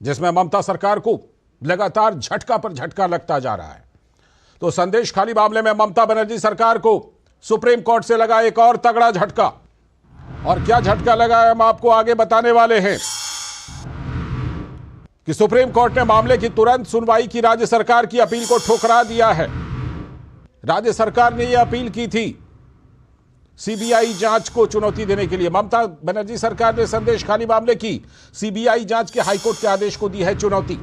जिसमें ममता सरकार को लगातार झटका पर झटका लगता जा रहा है। तो संदेश खाली मामले में ममता बनर्जी सरकार को सुप्रीम कोर्ट से लगा एक और तगड़ा झटका। और क्या झटका लगा है हम आपको आगे बताने वाले हैं कि सुप्रीम कोर्ट ने मामले की तुरंत सुनवाई की राज्य सरकार की अपील को ठुकरा दिया है। राज्य सरकार ने यह अपील की थी सीबीआई जांच को चुनौती देने के लिए। ममता बनर्जी सरकार ने संदेश खाली मामले की सीबीआई जांच के हाईकोर्ट के आदेश को दी है चुनौती।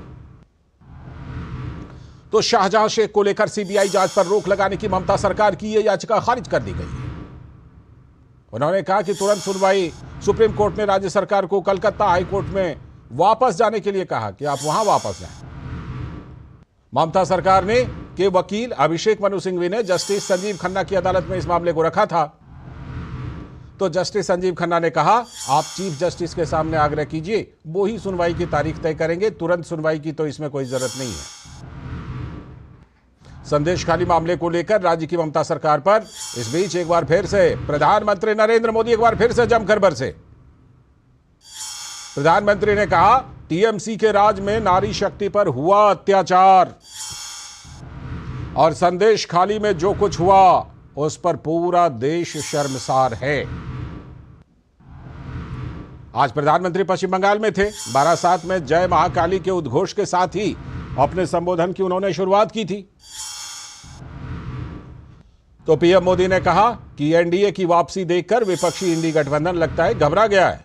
तो शाहजहां शेख को लेकर सीबीआई जांच पर रोक लगाने की ममता सरकार की यह याचिका खारिज कर दी गई है। उन्होंने कहा कि तुरंत सुनवाई। सुप्रीम कोर्ट ने राज्य सरकार को कलकत्ता हाईकोर्ट में वापस जाने के लिए कहा कि आप वहां वापस जाएं। ममता सरकार ने के वकील अभिषेक मनु सिंघवी ने जस्टिस संजीव खन्ना की अदालत में इस मामले को रखा था। तो जस्टिस संजीव खन्ना ने कहा आप चीफ जस्टिस के सामने आग्रह कीजिए, वो ही सुनवाई की तारीख तय करेंगे, तुरंत सुनवाई की तो इसमें कोई जरूरत नहीं है। संदेश खाली मामले को लेकर राज्य की ममता सरकार पर इस बीच एक बार फिर से प्रधानमंत्री नरेंद्र मोदी एक बार फिर से जमकर बरसे। प्रधानमंत्री ने कहा टीएमसी के राज में नारी शक्ति पर हुआ अत्याचार और संदेश खाली में जो कुछ हुआ उस पर पूरा देश शर्मसार है। आज प्रधानमंत्री पश्चिम बंगाल में थे। बारासात में जय महाकाली के उद्घोष के साथ ही अपने संबोधन की उन्होंने शुरुआत की थी। तो पीएम मोदी ने कहा कि एनडीए की वापसी देखकर विपक्षी इंडी गठबंधन लगता है घबरा गया है।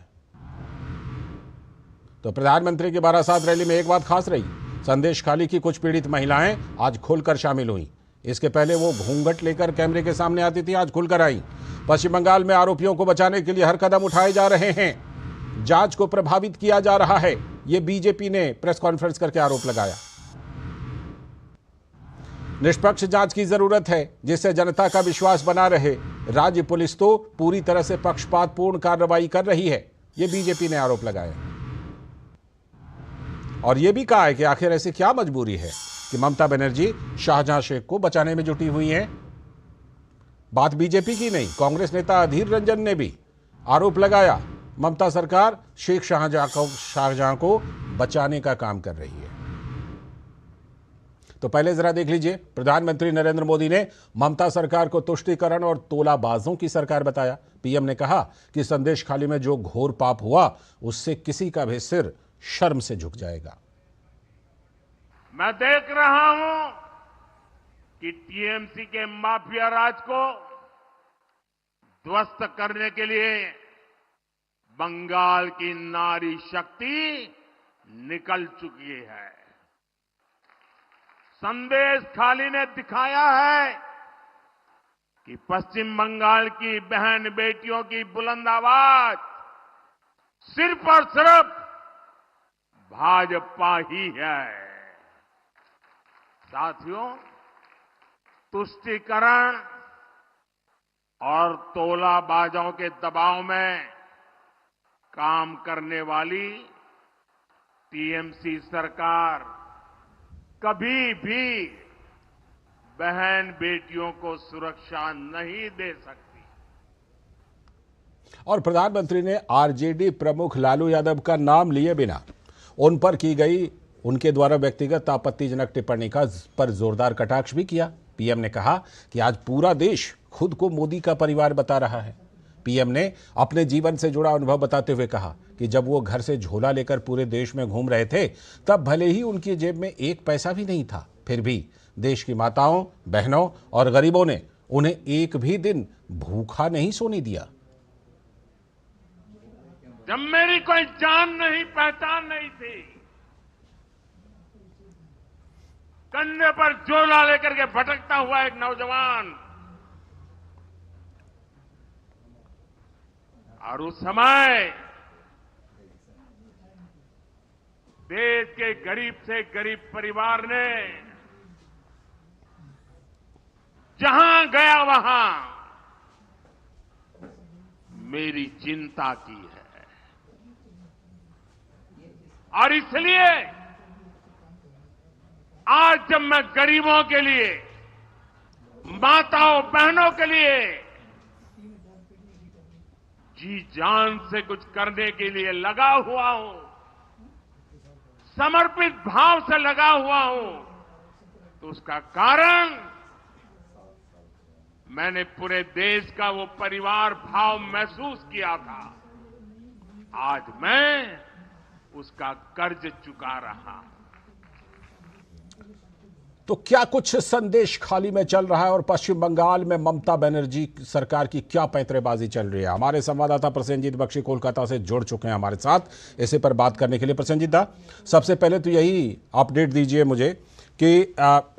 तो प्रधानमंत्री की बारासात रैली में एक बात खास रही, संदेश खाली की कुछ पीड़ित महिलाएं आज खुलकर शामिल हुई। इसके पहले वो घूंघट लेकर कैमरे के सामने आती थी, आज खुलकर आई। पश्चिम बंगाल में आरोपियों को बचाने के लिए हर कदम उठाए जा रहे हैं, जांच को प्रभावित किया जा रहा है, ये बीजेपी ने प्रेस कॉन्फ्रेंस करके आरोप लगाया। निष्पक्ष जांच की जरूरत है जिससे जनता का विश्वास बना रहे। राज्य पुलिस तो पूरी तरह से पक्षपातपूर्ण कार्रवाई कर रही है, ये बीजेपी ने आरोप लगाया। और यह भी कहा है कि आखिर ऐसी क्या मजबूरी है कि ममता बनर्जी शाहजहां शेख को बचाने में जुटी हुई हैं। बात बीजेपी की नहीं, कांग्रेस नेता अधीर रंजन ने भी आरोप लगाया ममता सरकार शेख शाहजहां को बचाने का काम कर रही है। तो पहले जरा देख लीजिए, प्रधानमंत्री नरेंद्र मोदी ने ममता सरकार को तुष्टीकरण और तोलाबाजों की सरकार बताया। पीएम ने कहा कि संदेश खाली में जो घोर पाप हुआ उससे किसी का भी सिर शर्म से झुक जाएगा। मैं देख रहा हूं कि टीएमसी के माफिया राज को ध्वस्त करने के लिए बंगाल की नारी शक्ति निकल चुकी है। संदेश खाली ने दिखाया है कि पश्चिम बंगाल की बहन बेटियों की बुलंद आवाज सिर्फ और सिर्फ भाजपा ही है। साथियों, तुष्टीकरण और तोलाबाजों के दबाव में काम करने वाली टीएमसी सरकार कभी भी बहन बेटियों को सुरक्षा नहीं दे सकती। और प्रधानमंत्री ने आरजेडी प्रमुख लालू यादव का नाम लिए बिना उन पर की गई उनके द्वारा व्यक्तिगत आपत्तिजनक टिप्पणी का पर जोरदार कटाक्ष भी किया। पीएम ने कहा कि आज पूरा देश खुद को मोदी का परिवार बता रहा है। पीएम ने अपने जीवन से जुड़ा अनुभव बताते हुए कहा कि जब वो घर से झोला लेकर पूरे देश में घूम रहे थे तब भले ही उनकी जेब में एक पैसा भी नहीं था, फिर भी देश की माताओं, बहनों और गरीबों ने उन्हें एक भी दिन भूखा नहीं सोने दिया। जब मेरी कोई जान नहीं, पहचान नहीं थी, कंधे पर झोला लेकर के भटकता हुआ एक नौजवान, और उस समय देश के गरीब से गरीब परिवार ने जहां गया वहां मेरी चिंता की है। और इसलिए आज जब मैं गरीबों के लिए, माताओं बहनों के लिए जी जान से कुछ करने के लिए लगा हुआ हूं, समर्पित भाव से लगा हुआ हूं, तो उसका कारण मैंने पूरे देश का वो परिवार भाव महसूस किया था। आज मैं उसका कर्ज चुका रहा हूं। तो क्या कुछ संदेश खाली में चल रहा है और पश्चिम बंगाल में ममता बनर्जी सरकार की क्या पैंतरेबाजी चल रही है? हमारे संवाददाता प्रसेनजीत बख्शी कोलकाता से जुड़ चुके हैं हमारे साथ इसी पर बात करने के लिए। प्रसेनजीत दा, सबसे पहले तो यही अपडेट दीजिए मुझे कि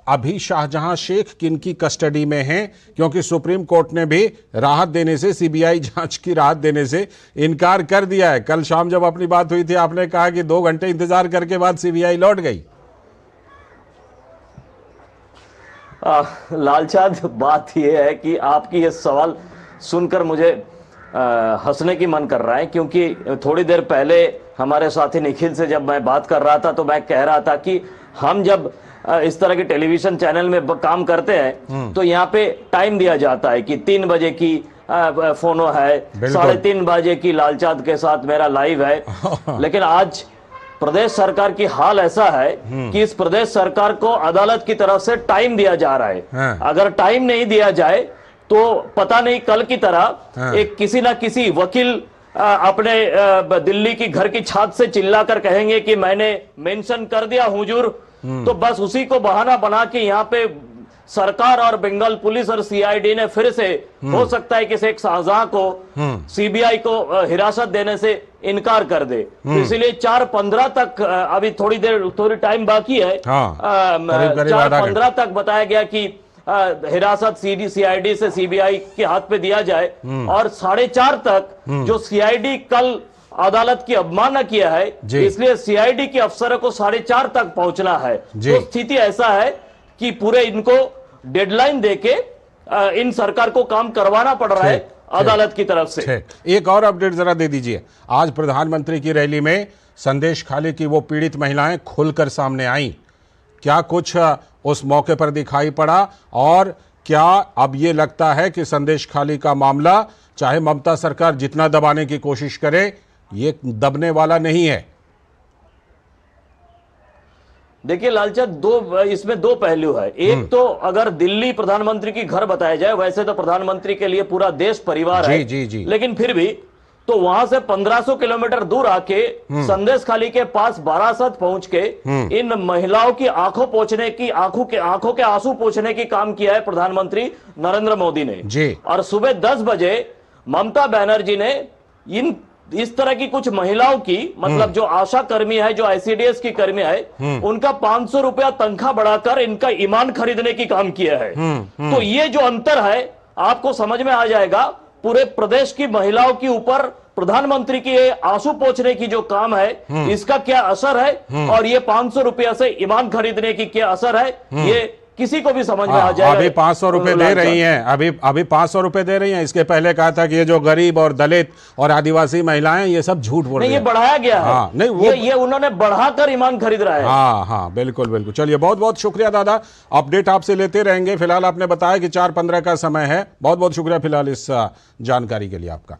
अभी शाहजहां शेख किनकी कस्टडी में हैं, क्योंकि सुप्रीम कोर्ट ने भी राहत देने से, सीबीआई जांच की राहत देने से इनकार कर दिया है। कल शाम जब अपनी बात हुई थी आपने कहा कि 2 घंटे इंतजार करके बाद सीबीआई लौट गई। लालचांद, बात यह है कि आपकी ये सवाल सुनकर मुझे हंसने की मन कर रहा है, क्योंकि थोड़ी देर पहले हमारे साथी निखिल से जब मैं बात कर रहा था तो मैं कह रहा था कि हम जब इस तरह के टेलीविजन चैनल में काम करते हैं तो यहाँ पे टाइम दिया जाता है कि 3 बजे की फोनो है, 3:30 बजे की लालचांद के साथ मेरा लाइव है। लेकिन आज प्रदेश सरकार की हाल ऐसा है कि इस प्रदेश सरकार को अदालत की तरफ से टाइम दिया जा रहा है। अगर टाइम नहीं दिया जाए तो पता नहीं कल की तरह एक किसी ना किसी वकील अपने दिल्ली की घर की छत से चिल्लाकर कहेंगे कि मैंने मेंशन कर दिया हुजूर, तो बस उसी को बहाना बना के यहाँ पे सरकार और बंगाल पुलिस और सीआईडी ने फिर से हो सकता है कि शेख शाहजहां को सीबीआई को हिरासत देने से इनकार कर दे। तो इसलिए 4:15 तक, अभी थोड़ी टाइम बाकी है, 4:15 तक बताया गया कि हिरासत सीआईडी से सीबीआई के हाथ पे दिया जाए, और 4:30 तक जो सीआईडी कल अदालत की अवमानना किया है, इसलिए सीआईडी के अफसरों को 4:30 तक पहुंचना है। तो स्थिति ऐसा है कि पूरे इनको डेडलाइन देके इन सरकार को काम करवाना पड़ रहा है अदालत की तरफ से। एक और अपडेट जरा दे दीजिए। आज प्रधानमंत्री की रैली में संदेश खाली की वो पीड़ित महिलाएं खुलकर सामने आई, क्या कुछ उस मौके पर दिखाई पड़ा, और क्या अब ये लगता है कि संदेश खाली का मामला चाहे ममता सरकार जितना दबाने की कोशिश करे, ये दबने वाला नहीं है? देखिए लालचंद, इसमें दो पहलू है। एक तो अगर दिल्ली प्रधानमंत्री की घर बताया जाए, वैसे तो प्रधानमंत्री के लिए पूरा देश परिवार है, जी। लेकिन फिर भी तो वहां से 1500 किलोमीटर दूर आके संदेश खाली के पास बारासत पहुंच के इन महिलाओं की आंखों के आंसू पोंछने की काम किया है प्रधानमंत्री नरेंद्र मोदी ने जी। और सुबह 10 बजे ममता बनर्जी ने इस तरह की कुछ महिलाओं की, मतलब जो आशा कर्मी है, जो आईसीडीएस की कर्मी है, उनका 500 रुपया तनख्वाह बढ़ाकर इनका ईमान खरीदने की काम किया है। तो ये जो अंतर है आपको समझ में आ जाएगा। पूरे प्रदेश की महिलाओं के ऊपर प्रधानमंत्री की आंसू पोंछने की जो काम है, इसका क्या असर है, और ये 500 रुपया से ईमान खरीदने की क्या असर है, ये किसी को भी समझ में आ जाएगा। अभी 500 रुपए दे रही हैं, अभी 500 रुपए दे रही हैं। इसके पहले कहा था कि ये जो गरीब और दलित और आदिवासी महिलाएं, ये सब झूठ बोल रही हैं। ये बढ़ाया गया है। हाँ, नहीं ये उन्होंने बढ़ाकर ईमान खरीद रहा है। हाँ, बिल्कुल। चलिए, बहुत बहुत शुक्रिया दादा, अपडेट आपसे लेते रहेंगे। फिलहाल आपने बताया कि 4:15 का समय है। बहुत बहुत शुक्रिया फिलहाल इस जानकारी के लिए आपका।